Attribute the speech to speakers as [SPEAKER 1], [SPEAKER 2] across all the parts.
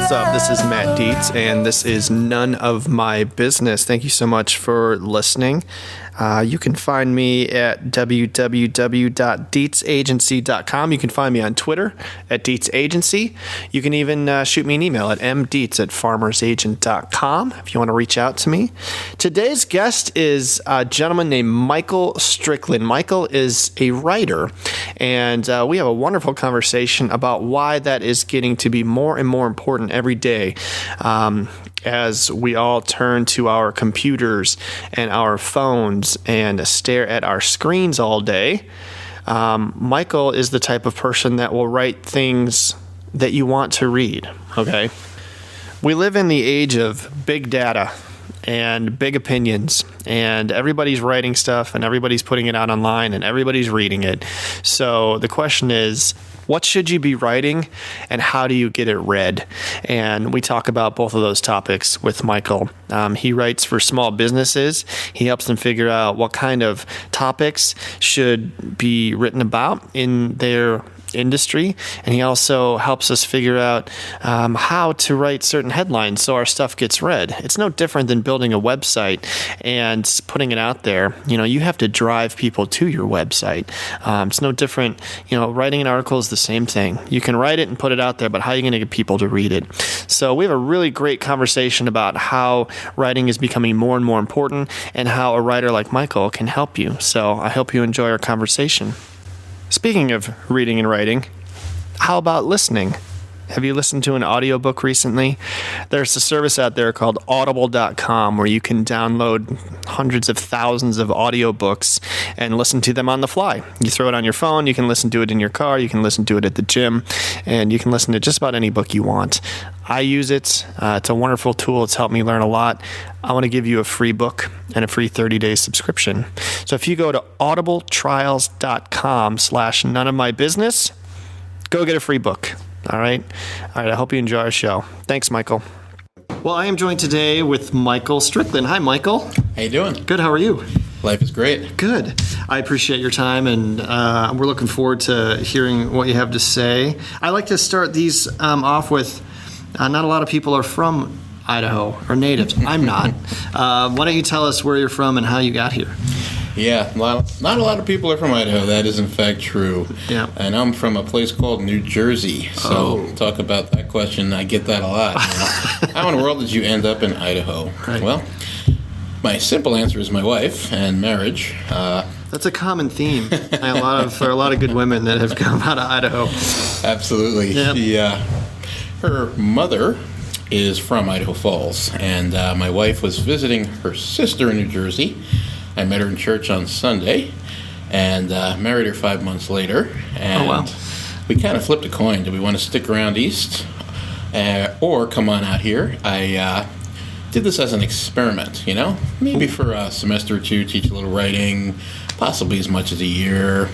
[SPEAKER 1] What's up? This is Matt Dietz, and this is None of My Business. Thank you so much for listening. You can find me at www.dietzsagency.com. You can find me on Twitter at Dietz Agency. You can even shoot me an email at mdietz@farmersagent.com if you want to reach out to me. Today's guest is a gentleman named Michael Strickland. Michael is a writer, and we have a wonderful conversation about why that is getting to be more and more important every day. As we all turn to our computers and our phones and stare at our screens all day, Michael is the type of person that will write things that you want to read, okay? We live in the age of big data and big opinions, and everybody's writing stuff and everybody's putting it out online and everybody's reading it. So the question is, what should you be writing, and how do you get it read? And we talk about both of those topics with Michael. He writes for small businesses. He helps them figure out what kind of topics should be written about in their industry, and he also helps us figure out how to write certain headlines so our stuff gets read. It's no different than building a website and putting it out there. You know, you have to drive people to your website. It's no different. You know, writing an article is the same thing. You can write it and put it out there, but how are you going to get people to read it? So we have a really great conversation about how writing is becoming more and more important and how a writer like Michael can help you. So I hope you enjoy our conversation. Speaking of reading and writing, how about listening? Have you listened to an audiobook recently? There's a service out there called audible.com where you can download hundreds of thousands of audiobooks and listen to them on the fly. You throw it on your phone, you can listen to it in your car, you can listen to it at the gym, and you can listen to just about any book you want. I use it. It's a wonderful tool. It's helped me learn a lot. I want to give you a free book and a free 30-day subscription. So if you go to audibletrials.com/noneofmybusiness, go get a free book. All right. I hope you enjoy our show. Thanks, Michael. Well, I am joined today with Michael Strickland. Hi, Michael.
[SPEAKER 2] How you doing?
[SPEAKER 1] Good. How are you?
[SPEAKER 2] Life is great.
[SPEAKER 1] Good. I appreciate your time, and we're looking forward to hearing what you have to say. I like to start these off with, not a lot of people are from Idaho or natives. I'm not. Why don't you tell us where you're from and how you got here?
[SPEAKER 2] Yeah, not a lot of people are from Idaho. That is in fact true.
[SPEAKER 1] Yeah.
[SPEAKER 2] And I'm from a place called New Jersey. So talk about that question. I get that a lot. You know? How in the world did you end up in Idaho?
[SPEAKER 1] Right.
[SPEAKER 2] Well, my simple answer is my wife and marriage.
[SPEAKER 1] That's a common theme. For a lot of good women that have come out of Idaho.
[SPEAKER 2] Absolutely.
[SPEAKER 1] Yep.
[SPEAKER 2] Her mother is from Idaho Falls, and my wife was visiting her sister in New Jersey. I met her in church on Sunday, and married her 5 months later. And we kind of flipped a coin. Do we want to stick around east or come on out here? I did this as an experiment, you know? Maybe for a semester or two, teach a little writing, possibly as much as a year.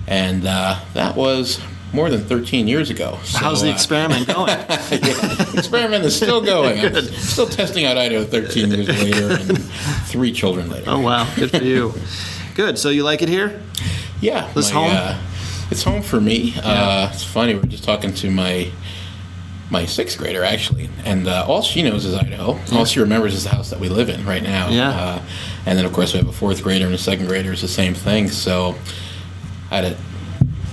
[SPEAKER 2] And that was more than 13 years ago. So,
[SPEAKER 1] how's the experiment going?
[SPEAKER 2] The experiment is still going. I'm still testing out Idaho 13 years later and 3 children later.
[SPEAKER 1] Oh, wow. Good for you. Good. So you like it here?
[SPEAKER 2] Yeah.
[SPEAKER 1] This home?
[SPEAKER 2] It's home for me.
[SPEAKER 1] Yeah.
[SPEAKER 2] It's funny. We were just talking to my 6th grader, actually, and all she knows is Idaho. All she remembers is the house that we live in right now.
[SPEAKER 1] Yeah.
[SPEAKER 2] And then, of course, we have a 4th grader and a 2nd grader. It's the same thing. So I had a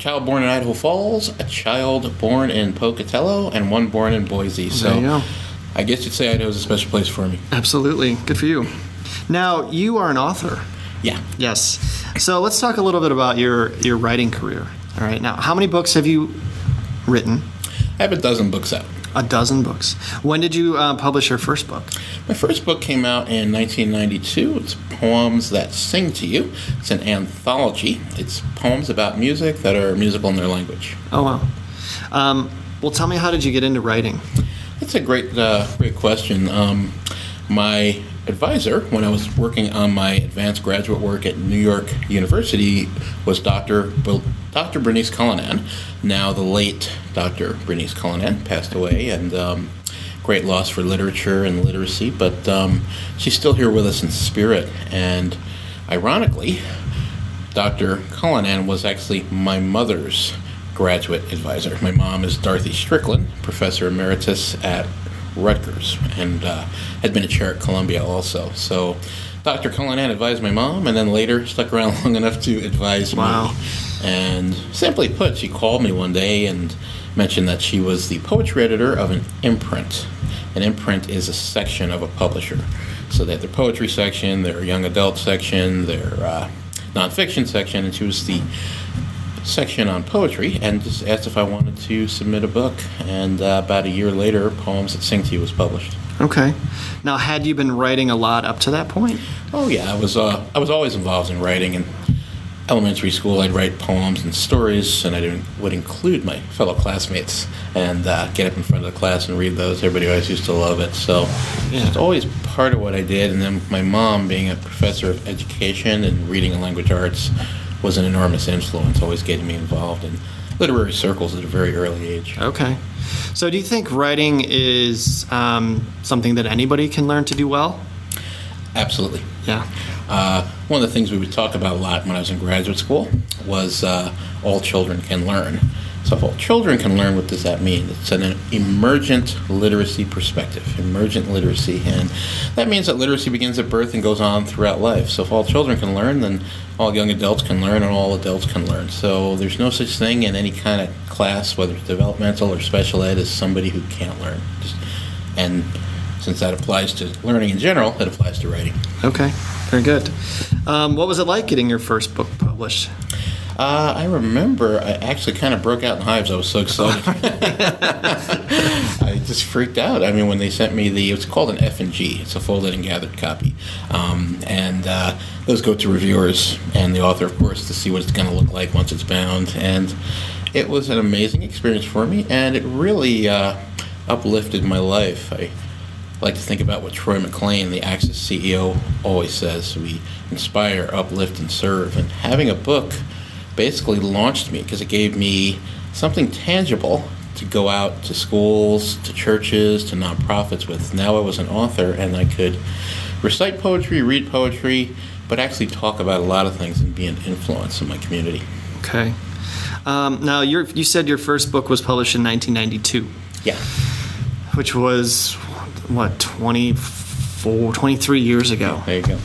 [SPEAKER 2] child born in Idaho Falls, a child born in Pocatello, and one born in Boise. So
[SPEAKER 1] there you go.
[SPEAKER 2] I guess you'd say Idaho's a special place for me.
[SPEAKER 1] Absolutely. Good for you. Now, you are an author.
[SPEAKER 2] Yeah.
[SPEAKER 1] Yes. So let's talk a little bit about your writing career. All right. Now, how many books have you written?
[SPEAKER 2] I have a dozen books out.
[SPEAKER 1] A dozen books. When did you publish your first book?
[SPEAKER 2] My first book came out in 1992. It's Poems That Sing to You. It's an anthology. It's poems about music that are musical in their language.
[SPEAKER 1] Oh, wow. Well, tell me, how did you get into writing?
[SPEAKER 2] That's a great question. My advisor, when I was working on my advanced graduate work at New York University, was Dr. Bernice Cullinan. Now the late Dr. Bernice Cullinan passed away, and great loss for literature and literacy, but she's still here with us in spirit. And ironically, Dr. Cullinan was actually my mother's graduate advisor. My mom is Dorothy Strickland, professor emeritus at Rutgers and had been a chair at Columbia also. So Dr. Cullinan advised my mom, and then later stuck around long enough to advise
[SPEAKER 1] Wow.
[SPEAKER 2] me. And simply put, she called me one day and mentioned that she was the poetry editor of an imprint. An imprint is a section of a publisher. So they have their poetry section, their young adult section, their nonfiction section, and she was the section on poetry, and just asked if I wanted to submit a book. And about a year later, Poems That Sing to You was published.
[SPEAKER 1] Okay. Now, had you been writing a lot up to that point?
[SPEAKER 2] Oh yeah, I was always involved in writing. In elementary school, I'd write poems and stories, and I would include my fellow classmates and get up in front of the class and read those. Everybody always used to love it. So it's always part of what I did. And then my mom, being a professor of education and reading and language arts, was an enormous influence, always getting me involved in literary circles at a very early age.
[SPEAKER 1] Okay. So do you think writing is something that anybody can learn to do well?
[SPEAKER 2] Absolutely.
[SPEAKER 1] Yeah.
[SPEAKER 2] One of the things we would talk about a lot when I was in graduate school was all children can learn. So if all children can learn, what does that mean? It's an emergent literacy perspective, emergent literacy. And that means that literacy begins at birth and goes on throughout life. So if all children can learn, then all young adults can learn and all adults can learn. So there's no such thing in any kind of class, whether it's developmental or special ed, as somebody who can't learn. And since that applies to learning in general, it applies to writing.
[SPEAKER 1] Okay. Very good. What was it like getting your first book published?
[SPEAKER 2] I remember I actually kind of broke out in hives. I was so excited. I just freaked out. I mean, when they sent me it's called an F&G. It's a folded and gathered copy. Those go to reviewers and the author, of course, to see what it's going to look like once it's bound. And it was an amazing experience for me, and it really uplifted my life. I like to think about what Troy McClain, the Axis CEO, always says. We inspire, uplift, and serve. And having a book basically launched me because it gave me something tangible to go out to schools, to churches, to nonprofits with. Now I was an author, and I could recite poetry, read poetry, but actually talk about a lot of things and be an influence in my community.
[SPEAKER 1] Okay. Now, you said your first book was published in 1992.
[SPEAKER 2] Yeah.
[SPEAKER 1] Which was, what, 23 years ago.
[SPEAKER 2] There you go.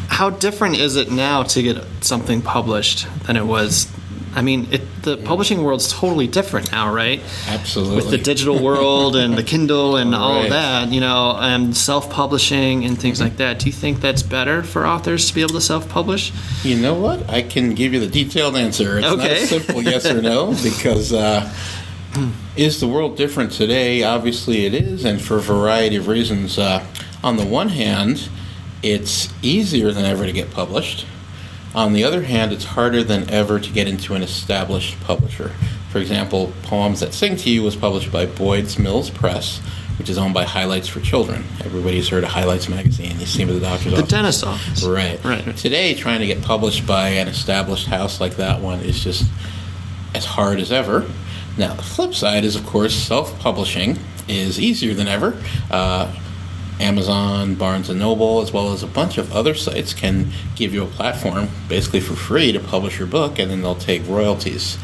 [SPEAKER 1] How different is it now to get something published than it was? I mean, the publishing world's totally different now, right?
[SPEAKER 2] Absolutely.
[SPEAKER 1] With the digital world and the Kindle and all of that, and self-publishing and things like that. Do you think that's better for authors to be able to self-publish?
[SPEAKER 2] You know what? I can give you the detailed answer. It's not a simple yes or no, because is the world different today? Obviously it is, and for a variety of reasons. On the one hand, it's easier than ever to get published. On the other hand, it's harder than ever to get into an established publisher. For example, Poems That Sing to You was published by Boyd's Mills Press, which is owned by Highlights for Children. Everybody's heard of Highlights magazine. You see them at the doctor's office.
[SPEAKER 1] The dentist's office.
[SPEAKER 2] Right. Today, trying to get published by an established house like that one is just as hard as ever. Now, the flip side is, of course, self-publishing is easier than ever. Amazon, Barnes & Noble, as well as a bunch of other sites can give you a platform basically for free to publish your book, and then they'll take royalties.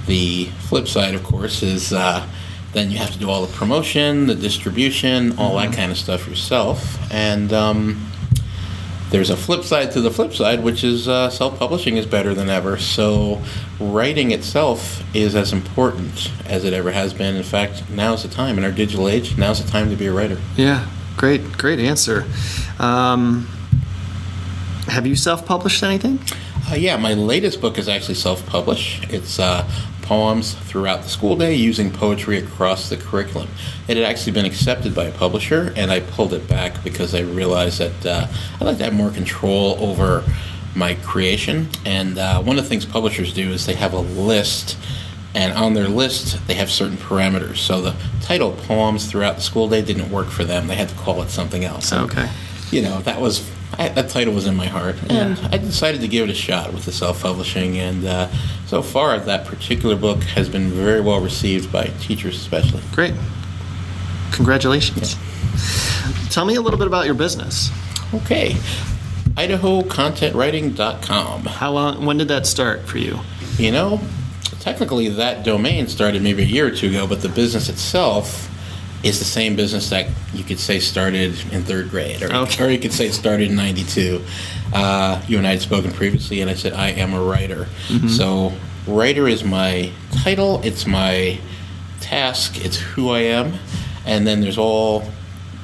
[SPEAKER 2] The flip side, of course, is then you have to do all the promotion, the distribution, all that kind of stuff yourself. And there's a flip side to the flip side, which is self-publishing is better than ever. So writing itself is as important as it ever has been. In fact, now's the time. In our digital age, now's the time to be a writer.
[SPEAKER 1] Yeah. Great answer. Have you self-published anything?
[SPEAKER 2] Yeah, my latest book is actually self-published. It's poems throughout the school day using poetry across the curriculum. It had actually been accepted by a publisher, and I pulled it back because I realized that I'd like to have more control over my creation. And one of the things publishers do is they have a list, and on their list they have certain parameters. So the title Poems Throughout the School Day didn't work for them. They had to call it something else.
[SPEAKER 1] Okay.
[SPEAKER 2] That title was in my heart, and I decided to give it a shot with the self-publishing, and so far that particular book has been very well received by teachers especially.
[SPEAKER 1] Great. Congratulations. Yeah. Tell me a little bit about your business.
[SPEAKER 2] Okay. IdahoContentWriting.com.
[SPEAKER 1] When did that start for you?
[SPEAKER 2] technically that domain started maybe a year or two ago, but the business itself is the same business that you could say started in third grade, or you could say it started in '92. You and I had spoken previously, and I said I am a writer. Mm-hmm. So writer is my title, it's my task, it's who I am, and then there's all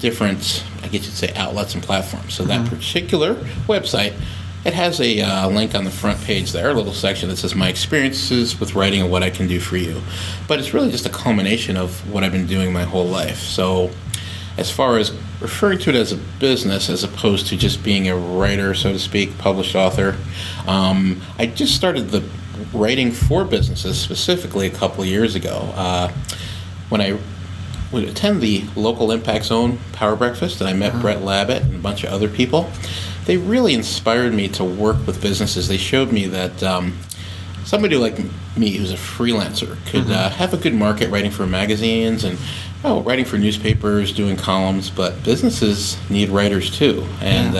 [SPEAKER 2] different, I guess you'd say, outlets and platforms. So that particular website, it has a link on the front page there, a little section that says my experiences with writing and what I can do for you. But it's really just a culmination of what I've been doing my whole life. So as far as referring to it as a business as opposed to just being a writer, so to speak, published author, I just started the writing for businesses specifically a couple of years ago. When I would attend the local Impact Zone Power Breakfast, and I met Brett Labbett and a bunch of other people. They really inspired me to work with businesses. They showed me that somebody like me, who's a freelancer, could have a good market writing for magazines and writing for newspapers, doing columns, but businesses need writers too. And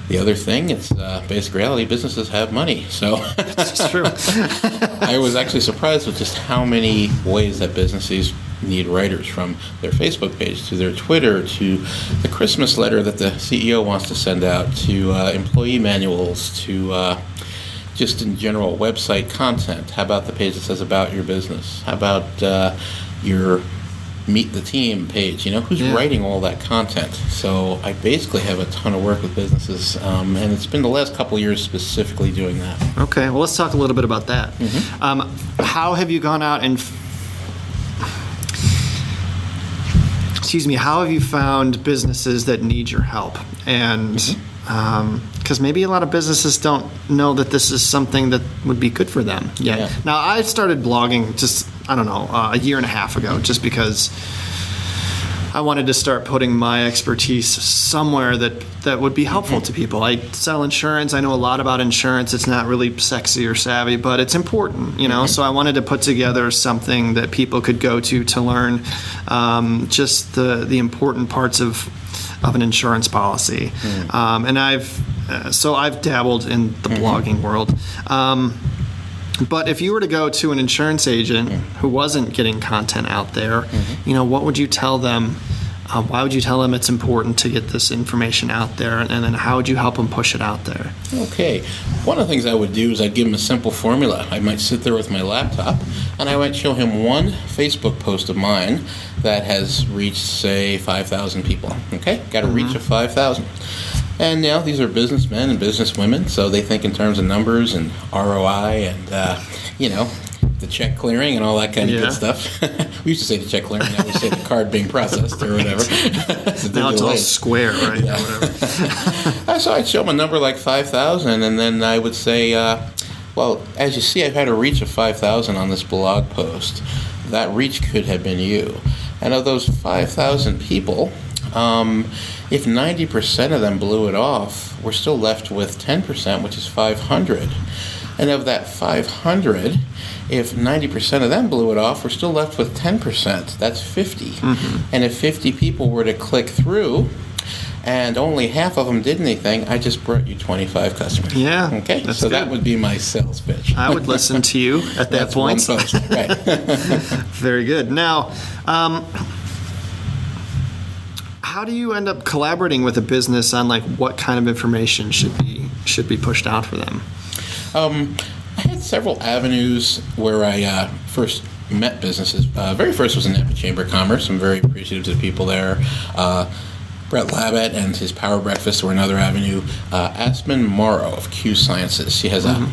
[SPEAKER 2] the other thing, it's basic reality, businesses have money. So
[SPEAKER 1] it's true.
[SPEAKER 2] I was actually surprised with just how many ways that businesses need writers, from their Facebook page to their Twitter to the Christmas letter that the CEO wants to send out to employee manuals to just in general website content. How about the page that says about your business? How about your meet the team page? Who's writing all that content? So I basically have a ton of work with businesses, and it's been the last couple of years specifically doing that.
[SPEAKER 1] Okay, well, let's talk a little bit about that. How have you gone out and how have you found businesses that need your help? And because maybe a lot of businesses don't know that this is something that would be good for them yet. Yeah. Now, I started blogging just, a year and a half ago, just because I wanted to start putting my expertise somewhere that would be helpful to people. I sell insurance. I know a lot about insurance. It's not really sexy or savvy, but it's important, So I wanted to put together something that people could go to learn just the important parts of an insurance policy. And I've dabbled in the blogging world. But if you were to go to an insurance agent who wasn't getting content out there, what would you tell them? Why would you tell them it's important to get this information out there? And then how would you help them push it out there?
[SPEAKER 2] Okay. One of the things I would do is I'd give him a simple formula. I might sit there with my laptop and I might show him one Facebook post of mine that has reached, say, 5,000 people. Okay? Got a reach of 5,000. And now these are businessmen and businesswomen, so they think in terms of numbers and ROI and, the check clearing and all that kind of good stuff. We used to say the check clearing, now we say the card being processed or whatever.
[SPEAKER 1] Now it's all square, right?
[SPEAKER 2] Yeah. Whatever. So I'd show them a number like 5,000, and then I would say, well, as you see, I've had a reach of 5,000 on this blog post. That reach could have been you. And of those 5,000 people, if 90% of them blew it off, we're still left with 10%, which is 500. And of that 500, if 90% of them blew it off, we're still left with 10%. That's 50. And if 50 people were to click through and only half of them did anything, I just brought you 25 customers.
[SPEAKER 1] Yeah.
[SPEAKER 2] Okay? So that would be my sales pitch.
[SPEAKER 1] I would listen to you at that point.
[SPEAKER 2] One post. Right.
[SPEAKER 1] Very good. Now, how do you end up collaborating with a business on what kind of information should be pushed out for them?
[SPEAKER 2] I had several avenues where I first met businesses. Very first was in the Chamber of Commerce. I'm very appreciative to the people there. Brett Labbett and his Power Breakfast were another avenue. Aspen Morrow of Q Sciences. She has a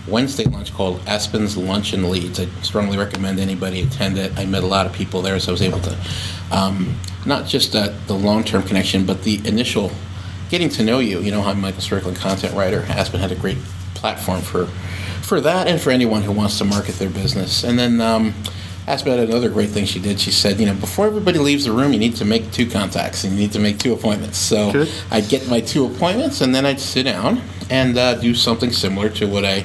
[SPEAKER 2] Wednesday lunch called Aspen's Lunch and Leads. I strongly recommend anybody attend it. I met a lot of people there, so I was able to not just the long-term connection, but the initial getting to know you. I'm Michael Strickland, content writer. Aspen had a great platform for that and for anyone who wants to market their business. And then Aspen had another great thing she did. She said, before everybody leaves the room, you need to make 2 contacts and you need to make 2 appointments. So I'd get my 2 appointments and then I'd sit down and do something similar to what I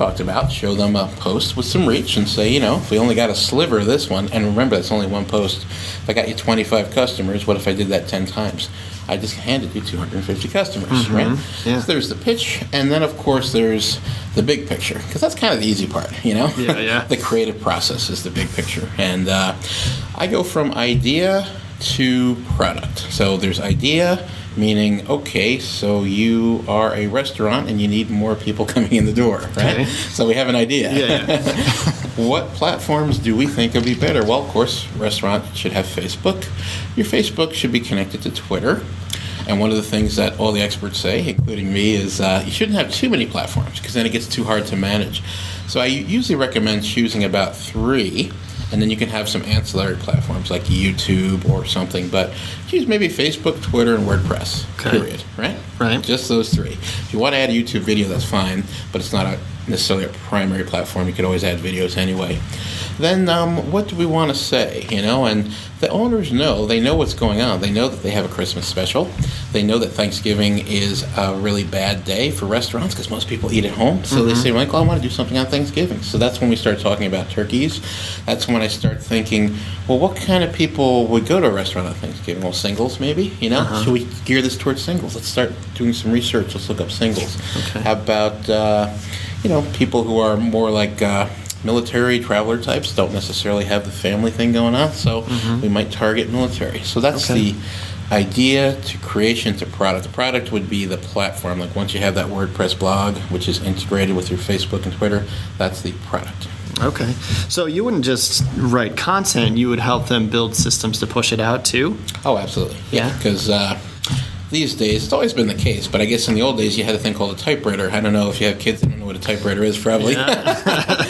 [SPEAKER 2] talked about, show them a post with some reach and say, if we only got a sliver of this one, and remember, that's only one post. If I got you 25 customers, what if I did that 10 times? I just handed you 250 customers, right?
[SPEAKER 1] Yeah.
[SPEAKER 2] So there's the pitch, and then, of course, there's the big picture, because that's kind of the easy part,
[SPEAKER 1] Yeah.
[SPEAKER 2] The creative process is the big picture. And I go from idea to product. So there's idea, meaning, okay, so you are a restaurant and you need more people coming in the door, right?
[SPEAKER 1] Okay.
[SPEAKER 2] So we have an idea.
[SPEAKER 1] Yeah.
[SPEAKER 2] What platforms do we think would be better? Well, of course, restaurant should have Facebook. Your Facebook should be connected to Twitter. And one of the things that all the experts say, including me, is you shouldn't have too many platforms because then it gets too hard to manage. So I usually recommend choosing about 3, and then you can have some ancillary platforms like YouTube or something. But choose maybe Facebook, Twitter, and WordPress, period, right?
[SPEAKER 1] Right.
[SPEAKER 2] Just those 3. If you want to add a YouTube video, that's fine, but it's not necessarily a primary platform. You could always add videos anyway. Then what do we want to say, And the owners know, they know what's going on. They know that they have a Christmas special. They know that Thanksgiving is a really bad day for restaurants because most people eat at home. So they say, I want to do something on Thanksgiving. So that's when we start talking about turkeys. That's when I start thinking, well, what kind of people would go to a restaurant on Thanksgiving? Well, singles maybe, Should we gear this towards singles? Let's start doing some research. Let's look up singles.
[SPEAKER 1] Okay.
[SPEAKER 2] How about, people who are more like military traveler types, don't necessarily have the family thing going on, so we might target military. So that's the idea to creation to product. The product would be the platform. Like once you have that WordPress blog, which is integrated with your Facebook and Twitter, that's the product.
[SPEAKER 1] Okay. So you wouldn't just write content, you would help them build systems to push it out too?
[SPEAKER 2] Oh, absolutely. Yeah, because these days, it's always been the case, but I guess in the old days you had a thing called a typewriter. I don't know if you have kids that don't know what a typewriter is, probably.
[SPEAKER 1] Yeah.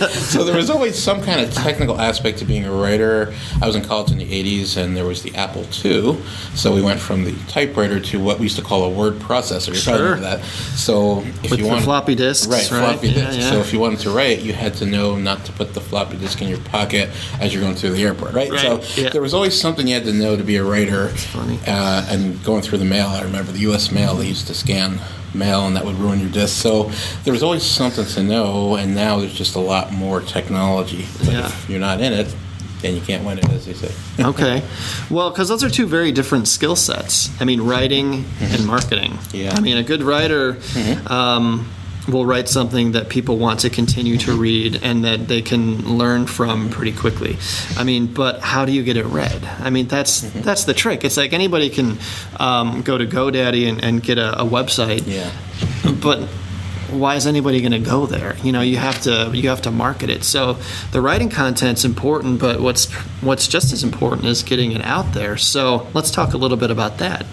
[SPEAKER 2] So there was always some kind of technical aspect to being a writer. I was in college in the 80s, and there was the Apple II, so we went from the typewriter to what we used to call a word processor. You probably remember that. So if
[SPEAKER 1] With
[SPEAKER 2] you
[SPEAKER 1] the
[SPEAKER 2] want
[SPEAKER 1] floppy disks,
[SPEAKER 2] right? Floppy disks.
[SPEAKER 1] Yeah.
[SPEAKER 2] So if you wanted to write, you had to know not to put the floppy disk in your pocket as you're going through the airport, right? So there was always something you had to know to be a writer.
[SPEAKER 1] That's funny.
[SPEAKER 2] And going through the mail, I remember the U.S. mail, they used to scan mail, and that would ruin your disk. So there was always something to know, and now there's just a lot more technology. But if you're not in it, then you can't win it, as they say.
[SPEAKER 1] Okay. Well, because those are 2 very different skill sets. I mean, writing and marketing.
[SPEAKER 2] Yeah.
[SPEAKER 1] I mean, a good writer will write something that people want to continue to read and that they can learn from pretty quickly. I mean, but how do you get it read? I mean, that's the trick. It's like anybody can go to GoDaddy and get a website.
[SPEAKER 2] Yeah.
[SPEAKER 1] But why is anybody going to go there? You have to market it. So the writing content's important, but what's just as important is getting it out there. So let's talk a little bit about that.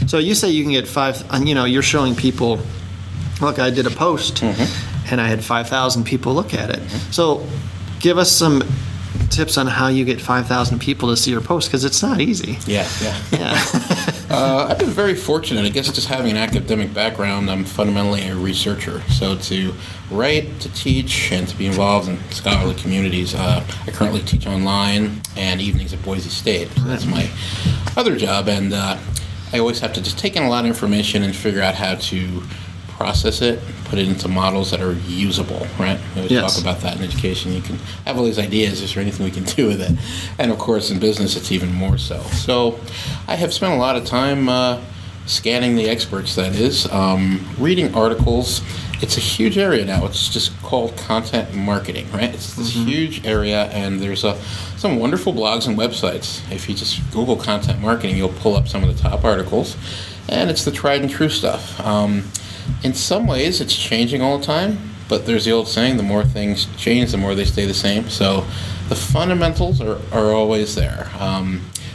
[SPEAKER 1] So you say you can get 5. You're showing people. Look, I did a post, and I had 5,000 people look at it. So give us some tips on how you get 5,000 people to see your post, because it's not easy.
[SPEAKER 2] Yeah. I've been very fortunate. I guess just having an academic background, I'm fundamentally a researcher. So to write, to teach, and to be involved in scholarly communities. I currently teach online and evenings at Boise State. So that's my other job, and I always have to just take in a lot of information and figure out how to process it, put it into models that are usable, right? We always talk about that in education. You can have all these ideas. Is there anything we can do with it? And of course, in business, it's even more so. So I have spent a lot of time scanning the experts, that is, reading articles. It's a huge area now. It's just called content marketing, right? It's this huge area, and there's some wonderful blogs and websites. If you just Google content marketing, you'll pull up some of the top articles, and it's the tried and true stuff. In some ways, it's changing all the time, but there's the old saying, the more things change, the more they stay the same. So the fundamentals are always there.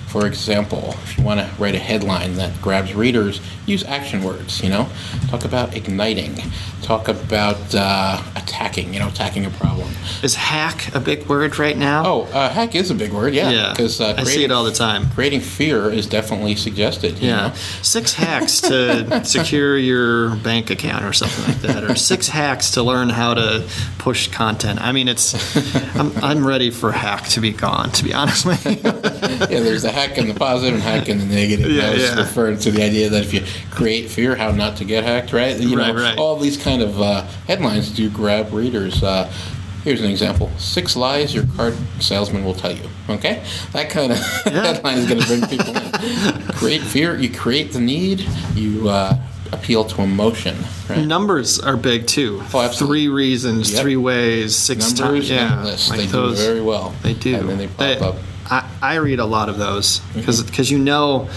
[SPEAKER 2] For example, if you want to write a headline that grabs readers, use action words, Talk about igniting. Talk about attacking a problem.
[SPEAKER 1] Is hack a big word right now?
[SPEAKER 2] Oh, hack is a big word, yeah. Because
[SPEAKER 1] I see it all the time.
[SPEAKER 2] Creating fear is definitely suggested. You know?
[SPEAKER 1] 6 hacks to secure your bank account or something like that, or 6 hacks to learn how to push content. I mean, I'm ready for hack to be gone, to be honest with you.
[SPEAKER 2] Yeah, there's the hack in the positive and hack in the negative. I was referring to the idea that if you create fear, how not to get hacked, right?
[SPEAKER 1] Right.
[SPEAKER 2] All these kind of headlines do grab readers. Here's an example: 6 lies your car salesman will tell you. Okay, that kind of headline is going to bring people in. Create fear. You create the need. You appeal to emotion. Right?
[SPEAKER 1] Numbers are big too.
[SPEAKER 2] Oh, absolutely.
[SPEAKER 1] 3 reasons, 3 ways, 6
[SPEAKER 2] Numbers
[SPEAKER 1] times. Yeah,
[SPEAKER 2] and lists.
[SPEAKER 1] like
[SPEAKER 2] They do very well.
[SPEAKER 1] They do.
[SPEAKER 2] And then they pop up.
[SPEAKER 1] I read a lot of those because you know.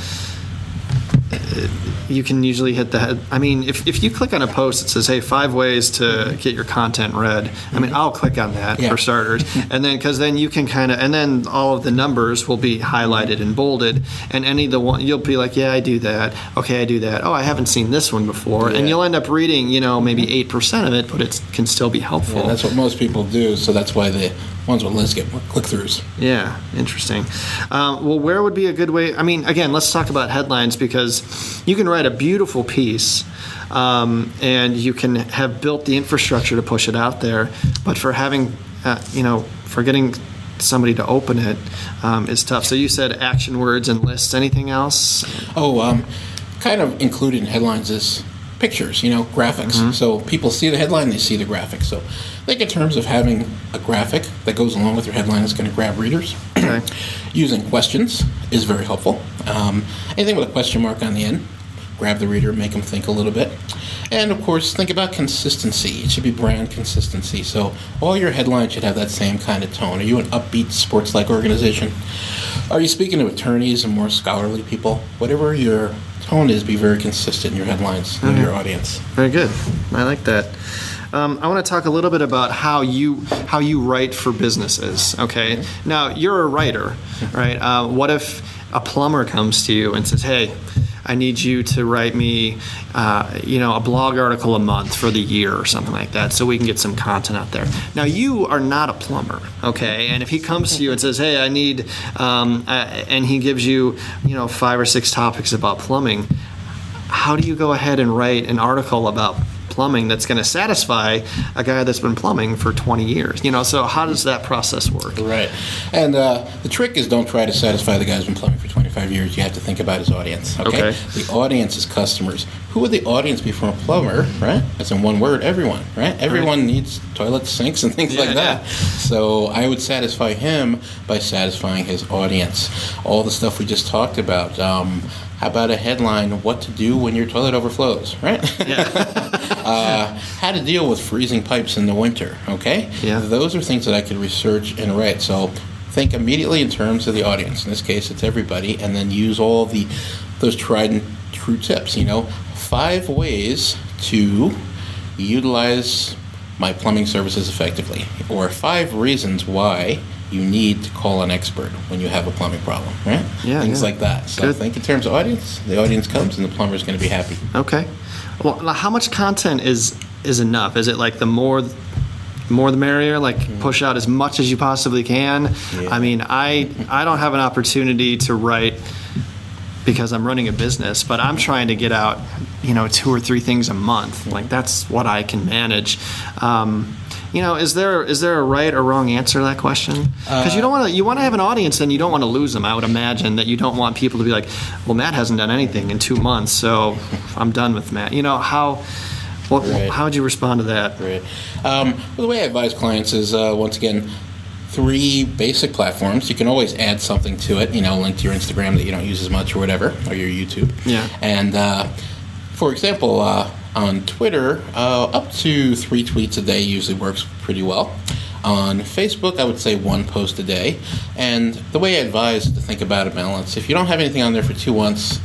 [SPEAKER 1] You can usually hit the head. I mean, if you click on a post that says, hey, 5 ways to get your content read, I mean, I'll click on that for starters. And then, because then you can kind of, and then all of the numbers will be highlighted and bolded. And any of the one, you'll be like, yeah, I do that. Okay, I do that. Oh, I haven't seen this one before. Yeah. And you'll end up reading, maybe 8% of it, but it can still be helpful.
[SPEAKER 2] Yeah, that's what most people do. So that's why the ones with lists get more click-throughs.
[SPEAKER 1] Yeah, interesting. Well, where would be a good way? I mean, again, let's talk about headlines because you can write a beautiful piece and you can have built the infrastructure to push it out there. But for having, for getting somebody to open it is tough. So you said action words and lists. Anything else?
[SPEAKER 2] Kind of included in headlines is pictures, graphics. So people see the headline, they see the graphic. So think in terms of having a graphic that goes along with your headline is going to grab readers.
[SPEAKER 1] Okay.
[SPEAKER 2] Using questions is very helpful. Anything with a question mark on the end, grab the reader, make them think a little bit. And of course, think about consistency. It should be brand consistency. So all your headlines should have that same kind of tone. Are you an upbeat sports-like organization? Are you speaking to attorneys and more scholarly people? Whatever your tone is, be very consistent in your headlines with your audience.
[SPEAKER 1] Very good. I like that. I want to talk a little bit about how you write for businesses. Okay. Now you're a writer, right? What if a plumber comes to you and says, "Hey, I need you to write me, a blog article a month for the year or something like that, so we can get some content out there." Now you are not a plumber, okay? And if he comes to you and says, "Hey, I need," and he gives you, 5 or 6 topics about plumbing, how do you go ahead and write an article about plumbing that's going to satisfy a guy that's been plumbing for 20 years? So how does that process work?
[SPEAKER 2] Right. And the trick is don't try to satisfy the guy who's been plumbing for 25 years. You have to think about his audience, okay? The audience is customers. Who would the audience be for a plumber, right? That's in one word, everyone, right? Everyone needs toilets, sinks, and things like that. Yeah. So I would satisfy him by satisfying his audience. All the stuff we just talked about. How about a headline, what to do when your toilet overflows, right? Yeah. How to deal with freezing pipes in the winter, okay?
[SPEAKER 1] Yeah.
[SPEAKER 2] Those are things that I could research and write. So think immediately in terms of the audience. In this case, it's everybody, and then use all those tried and true tips, 5 ways to utilize my plumbing services effectively, or 5 reasons why you need to call an expert when you have a plumbing problem, right?
[SPEAKER 1] Yeah,
[SPEAKER 2] Things like that. So think in terms of audience. The audience comes, and the plumber is going to be happy.
[SPEAKER 1] Okay. Well, how much content is enough? Is it like the more the merrier? Like push out as much as you possibly can? Yeah. I mean, I don't have an opportunity to write because I'm running a business, but I'm trying to get out, 2 or 3 things a month. Like that's what I can manage. Is there a right or wrong answer to that question? Because you want to have an audience, and you don't want to lose them. I would imagine that you don't want people to be like, well, Matt hasn't done anything in 2 months, so I'm done with Matt. How would you respond to that?
[SPEAKER 2] Right. Well, the way I advise clients is once again, 3 basic platforms. You can always add something to it. Link to your Instagram that you don't use as much or whatever, or your YouTube.
[SPEAKER 1] Yeah.
[SPEAKER 2] And for example. On Twitter, up to 3 tweets a day usually works pretty well. On Facebook, I would say 1 post a day. And the way I advise is to think about a balance. If you don't have anything on there for 2 months,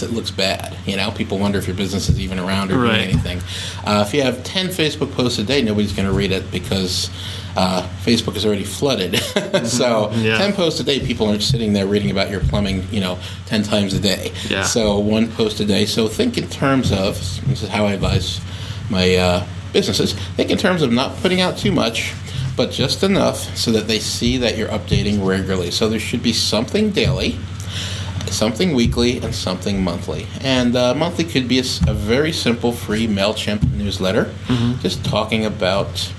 [SPEAKER 2] it looks bad. People wonder if your business is even around or doing anything. If you have 10 Facebook posts a day, nobody's going to read it because Facebook is already flooded. So 10 posts a day, people aren't sitting there reading about your plumbing, 10 times a day.
[SPEAKER 1] Yeah.
[SPEAKER 2] So 1 post a day. So think in terms of, this is how I advise my businesses, think in terms of not putting out too much, but just enough so that they see that you're updating regularly. So there should be something daily, something weekly, and something monthly. And monthly could be a very simple free MailChimp newsletter, just talking about,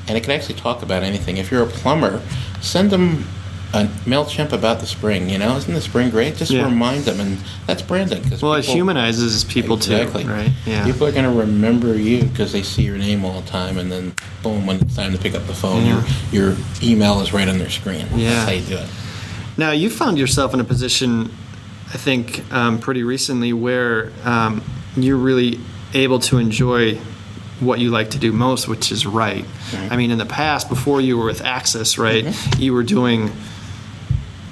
[SPEAKER 2] and it can actually talk about anything. If you're a plumber, send them MailChimp about the spring, isn't the spring great? Just remind them, and that's branding.
[SPEAKER 1] Well, it humanizes people
[SPEAKER 2] exactly.
[SPEAKER 1] too, right? Yeah.
[SPEAKER 2] People are going to remember you because they see your name all the time, and then boom, when it's time to pick up the phone, your email is right on their screen.
[SPEAKER 1] Yeah.
[SPEAKER 2] That's how you do it.
[SPEAKER 1] Now, you found yourself in a position, I think, pretty recently where you're really able to enjoy what you like to do most, which is write. Mm-hmm. I mean, in the past, before you were with Access, right, you were doing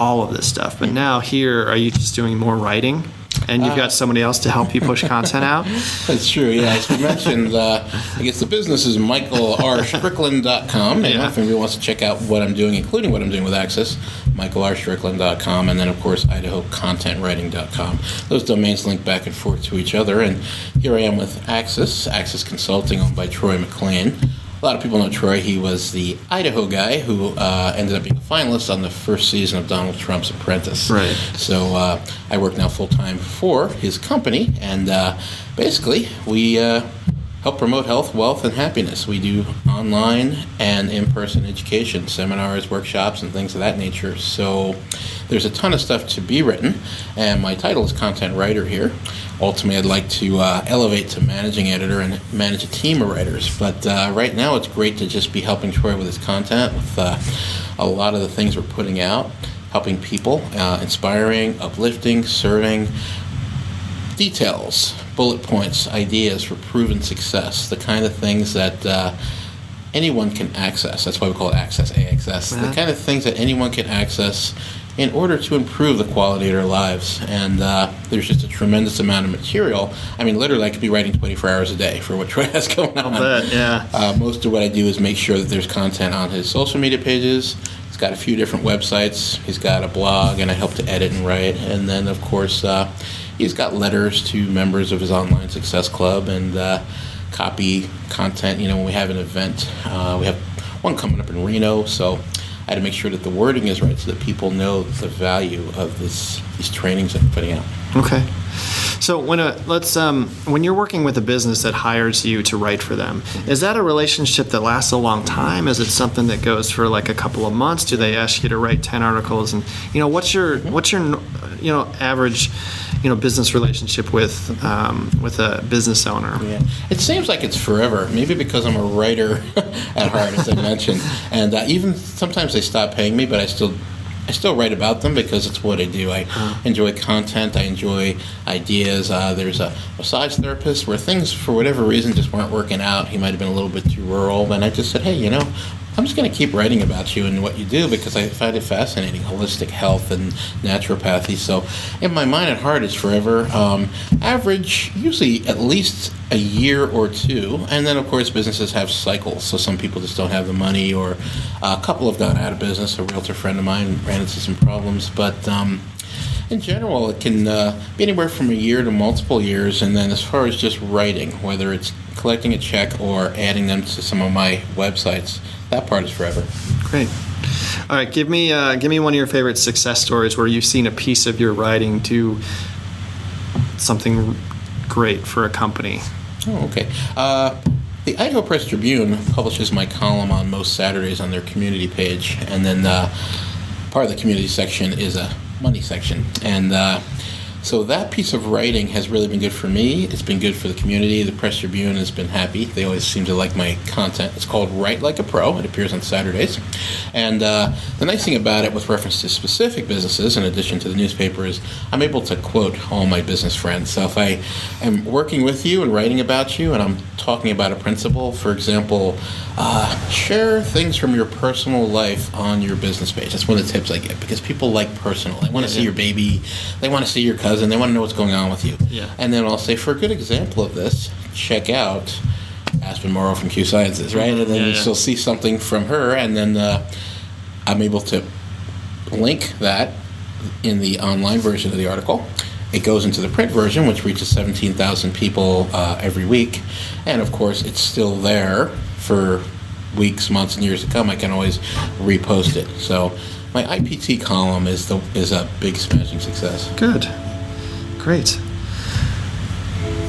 [SPEAKER 1] all of this stuff. But now here, are you just doing more writing? And you've got somebody else to help you push content out?
[SPEAKER 2] That's true, yeah. As we mentioned, I guess the business is michaelrstrickland.com. And if anybody wants to check out what I'm doing, including what I'm doing with Access, michaelrstrickland.com. And then, of course, idahocontentwriting.com. Those domains link back and forth to each other. And here I am with Access Consulting, owned by Troy McLean. A lot of people know Troy. He was the Idaho guy who ended up being a finalist on the first season of Donald Trump's Apprentice.
[SPEAKER 1] Right.
[SPEAKER 2] So I work now full-time for his company, and basically we help promote health, wealth, and happiness. We do online and in-person education, seminars, workshops, and things of that nature. So there's a ton of stuff to be written, and my title is Content Writer here. Ultimately, I'd like to elevate to managing editor and manage a team of writers. But right now, it's great to just be helping Troy with his content, with a lot of the things we're putting out, helping people, inspiring, uplifting, serving, details, bullet points, ideas for proven success, the kind of things that anyone can access. That's why we call it Access, AXS. The kind of things that anyone can access in order to improve the quality of their lives. And there's just a tremendous amount of material. I mean, literally, I could be writing 24 hours a day for what Troy has going on.
[SPEAKER 1] I'll bet, yeah.
[SPEAKER 2] Most of what I do is make sure that there's content on his social media pages. He's got a few different websites. He's got a blog, and I help to edit and write. And then, of course, he's got letters to members of his online success club and copy content. When we have an event, we have one coming up in Reno, so I had to make sure that the wording is right so that people know the value of these trainings that I'm putting out.
[SPEAKER 1] Okay. So when you're working with a business that hires you to write for them, is that a relationship that lasts a long time? Is it something that goes for like a couple of months? Do they ask you to write 10 articles? And what's your average business relationship with a business owner?
[SPEAKER 2] Yeah. It seems like it's forever. Maybe because I'm a writer at heart, as I mentioned, and even sometimes they stop paying me, but I still write about them because it's what I do. I enjoy content. I enjoy ideas. There's a massage therapist where things, for whatever reason, just weren't working out. He might have been a little bit too rural. And I just said, hey, I'm just going to keep writing about you and what you do because I find it fascinating, holistic health and naturopathy. So in my mind and heart, it's forever. Average, usually at least a year or two. And then, of course, businesses have cycles. So some people just don't have the money, or a couple have gone out of business. A realtor friend of mine ran into some problems. But in general, it can be anywhere from a year to multiple years. And then as far as just writing, whether it's collecting a check or adding them to some of my websites, that part is forever.
[SPEAKER 1] Great. All right, give me one of your favorite success stories where you've seen a piece of your writing do something great for a company.
[SPEAKER 2] Oh, okay. The Idaho Press Tribune publishes my column on most Saturdays on their community page, and then part of the community section is a money section. And so that piece of writing has really been good for me. It's been good for the community. The Press Tribune has been happy. They always seem to like my content. It's called Write Like a Pro. It appears on Saturdays. And the nice thing about it, with reference to specific businesses, in addition to the newspaper, is I'm able to quote all my business friends. So if I am working with you and writing about you and I'm talking about a principle, for example, share things from your personal life on your business page. That's one of the tips I get, because people like personal. They want to see your baby. They want to see your cousin. They want to know what's going on with you.
[SPEAKER 1] Yeah.
[SPEAKER 2] And then I'll say, for a good example of this, check out Aspen Morrow from Q Sciences, right? And then she'll see something from her, and then I'm able to link that in the online version of the article. It goes into the print version, which reaches 17,000 people every week. And, of course, it's still there for weeks, months, and years to come. I can always repost it. So my IPT column is a big smashing success.
[SPEAKER 1] Good. Great.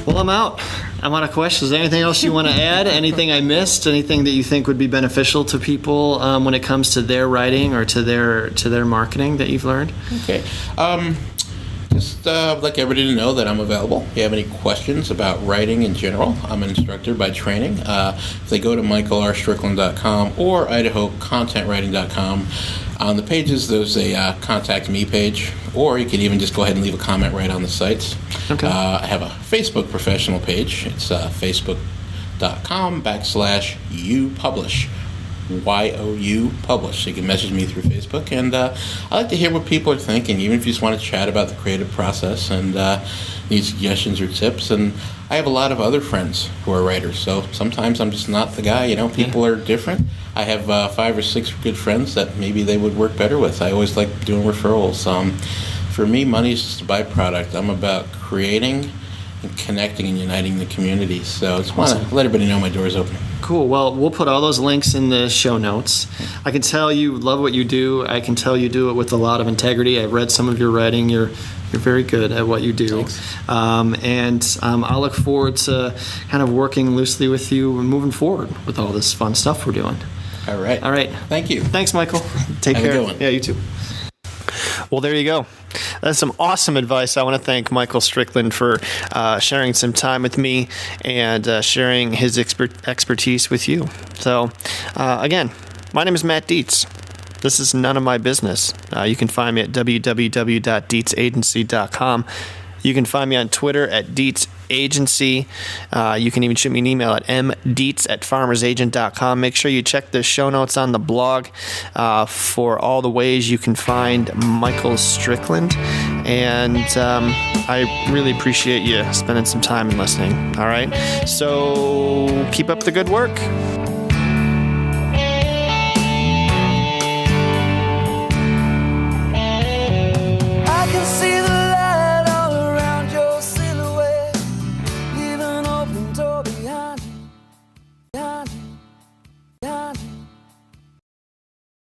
[SPEAKER 1] Well, I'm out. I'm out of questions. Anything else you want to add? Anything I missed? Anything that you think would be beneficial to people when it comes to their writing or to their marketing that you've learned?
[SPEAKER 2] Okay. Just like everybody to know that I'm available. If you have any questions about writing in general, I'm an instructor by training. If they go to michaelrstrickland.com or idahocontentwriting.com, on the pages there's a contact me page, or you can even just go ahead and leave a comment right on the sites.
[SPEAKER 1] Okay.
[SPEAKER 2] I have a Facebook professional page. It's facebook.com/youpublish. YOU publish. So you can message me through Facebook, and I like to hear what people are thinking, even if you just want to chat about the creative process and need suggestions or tips. And I have a lot of other friends who are writers, so sometimes I'm just not the guy. People are different. I have 5 or 6 good friends that maybe they would work better with. I always like doing referrals. For me, money is just a byproduct. I'm about creating and connecting and uniting the community. So I just want to let everybody know my door's open.
[SPEAKER 1] Cool. Well, we'll put all those links in the show notes. I can tell you love what you do. I can tell you do it with a lot of integrity. I've read some of your writing. You're very good at what you do. I'll look forward to kind of working loosely with you and moving forward with all this fun stuff we're doing.
[SPEAKER 2] All right. Thank you.
[SPEAKER 1] Thanks, Michael. Take care.
[SPEAKER 2] Have a good one.
[SPEAKER 1] Yeah, you too. Well, there you go. That's some awesome advice. I want to thank Michael Strickland for sharing some time with me and sharing his expertise with you. So, again, my name is Matt Dietz. This is none of my business. You can find me at www.dietzagency.com. You can find me on Twitter at DietzAgency. You can even shoot me an email at mdietz@farmersagent.com. Make sure you check the show notes on the blog for all the ways you can find Michael Strickland. And I really appreciate you spending some time and listening. All right? So keep up the good work.